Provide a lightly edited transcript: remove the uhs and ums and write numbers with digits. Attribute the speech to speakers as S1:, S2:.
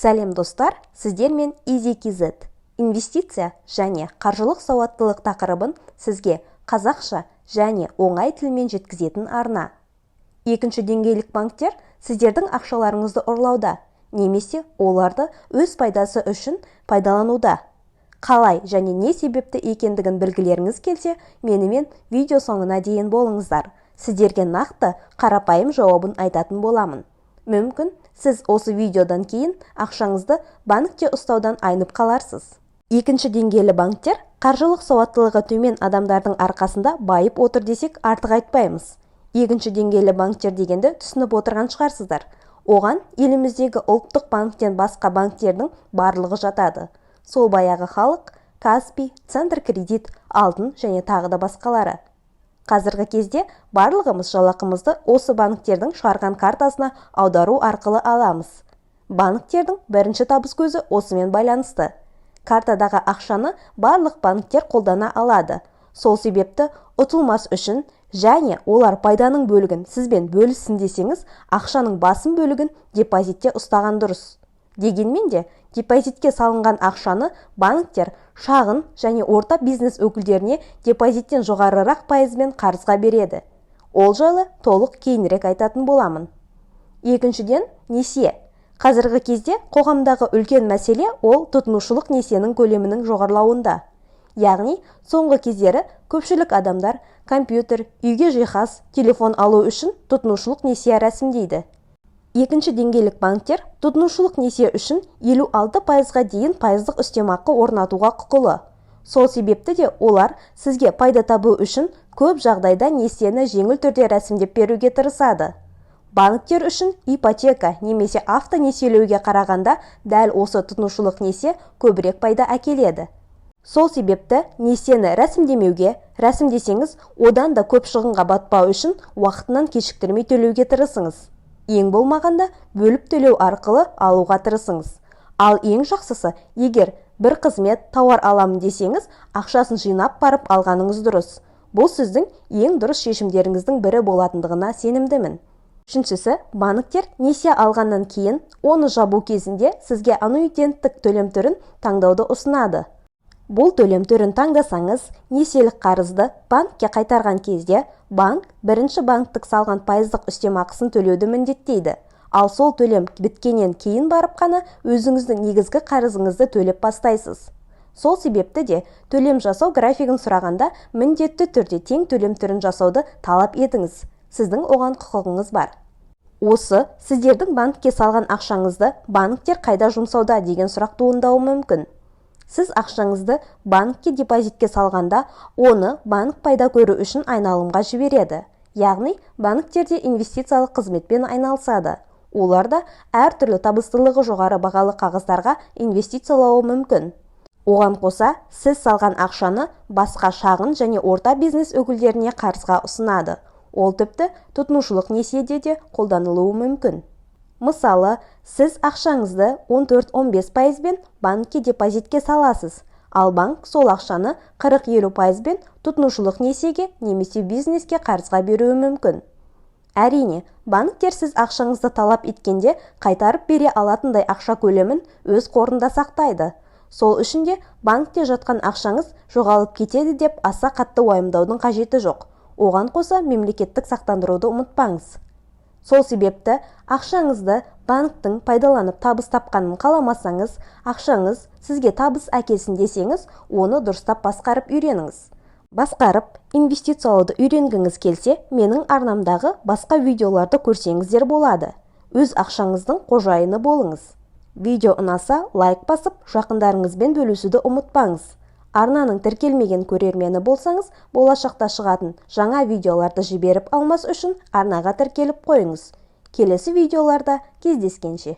S1: Сәлем достар, сіздермен EasyKZ. Инвестиция және қаржылық сауаттылық тақырыбын сізге қазақша және оңай тілмен жеткізетін арна. Екінші деңгейлік банктер сіздердің ақшаларыңызды ұрлауда, немесе оларды өз пайдасы үшін пайдалануда. Қалай және не себепті екендігін білгілеріңіз келсе, менімен видео соңына дейін болыңыздар. Сіздерге нақты қарапайым жауабын айтатын боламын. Мүмкін, сіз осы видеодан кейін ақшаңызды банкте ұстаудан айнып қаларсыз. Екінші деңгейлі банктер қаржылық сауаттылығы төмен адамдардың арқасында байып отыр десек артық айтпаймыз. Екінші деңгейлі банктер дегенді түсініп отырған шығарсыздар. Оған еліміздегі ұлттық банктен басқа банктердің барлығы жатады. Сол баяғы халық, Каспий, Центр кредит, Алтын және тағы да басқалары. Қазіргі кезде барлығымыз жалақымызды осы банктердің шығарған картасына аудару арқылы аламыз. Банктердің бірінші табыс көзі осымен байланысты. Картадағы ақшаны барлық банктер қолдана алады. Сол себепті ұтылмас үшін және олар пайданың бөлігін сізбен бөліссін десеңіз, ақшаның басым бөлігін депозитте ұстаған дұрыс. Дегенмен де, депозитке салынған ақшаны банктер шағын және орта бизнес өкілдеріне депозиттен жоғарырақ пайызбен қарызға береді. Ол жайлы толық кейінірек айтатын боламын. Екіншіден, несие. Қазіргі кезде қоғамдағы үлкен мәселе ол тұтынушылық несиенің көлемінің жоғарылауында. Яғни, соңғы кездері көпшілік адамдар компьютер, үйге жиһаз, телефон алу үшін тұтынушылық несие рәсімдейді. Екінші деңгейлік банктер тұтынушылық несие үшін 56%-ға дейін пайыздық үстемақы орнатуға құқылы. Сол себепті де олар сізге пайда табу үшін көп жағдайда несиені жеңіл түрде рәсімдеп беруге тырысады. Банктер үшін ипотека немесе автонесиелеуге қарағанда дәл осы тұтынушылық несие көбірек пайда әкеледі. Сол себепті несиені рәсімдесеңіз, одан да көп шығынға батпау үшін уақытынан кешіктірмей төлеуге тырысыңыз. Ең болмағанда бөліп төлеу арқылы алуға тырысыңыз. Ал ең жақсысы, егер бір қызмет, тауар аламын десеңіз, ақшасын жинап барып алғаныңыз дұрыс. Бұл сіздің ең дұрыс шешімдеріңіздің бірі болатындығына сенімдімін. Үшіншісі, банктер несие алғаннан кейін, оны жабу кезінде сізге аннуитеттік төлем түрін таңдауды ұсынады. Бұл төлем түрін таңдасаңыз, несиелік қарызды банкке қайтарған кезде, банк бірінші банктік салған пайыздық үстемақысын төлеуді міндеттейді. Ал сол төлем біткеннен кейін барып қана өзіңіздің негізгі қарызыңызды төлеп бастайсыз. Сол себепті де төлем жасау графигін сұрағанда міндетті түрде тең төлем түрін жасауды талап етіңіз. Сіздің оған құқығыңыз бар. Осы сіздердің банкке салған ақшаңызды банктер қайда жұмсауда деген сұрақ туындауы мүмкін. Сіз ақшаңызды банкке депозитке салғанда, оны банк пайда көру үшін айналымға жібереді. Яғни, банктерде инвестициялық қызметпен айналысады. Олар да әртүрлі табыстылығы жоғары бағалы қағаздарға инвестициялауы мүмкін. Оған қоса, сіз салған ақшаны басқа шағын және орта бизнес өкілдеріне қарызға ұсынады. Ол тіпті тұтынушылық несиеде де қолданылуы мүмкін. Мысалы, сіз ақшаңызды 14-15%-бен банкке депозитке саласыз, ал банк сол ақшаны 40-50%-бен тұтынушылық несиеге немесе бизнеске қарызға беруі мүмкін. Әрине, банктер сіз ақшаңызды талап еткенде қайтарып бере алатындай ақша көлемін өз қорында сақтайды. Сол үшін де банкте жатқан ақшаңыз жоғалып кетеді деп аса қатты уайымдаудың қажеті жоқ. Оған қоса мемлекеттік сақтандыруды ұмытпаңыз. Сол себепті ақшаңызды банктің пайдаланып табыс тапқанын қаламасаңыз, ақшаңыз сізге табыс әкелсін десеңіз, оны дұрыстап басқарып үйреніңіз. Басқарып, инвестициялауды үйренгіңіз келсе, менің арнамдағы басқа видеоларды көрсеңіздер болады. Өз ақшаңыздың қожайыны болыңыз. Видео ұнаса, лайк басып, жақындарыңызбен бөлісуді ұмытпаңыз. Арнаның тіркелмеген көрермені болсаңыз, болашақта шығатын жаңа видеоларды жіберіп алмас үшін арнаға тіркеліп қойыңыз. Келесі видеоларда кездескенше.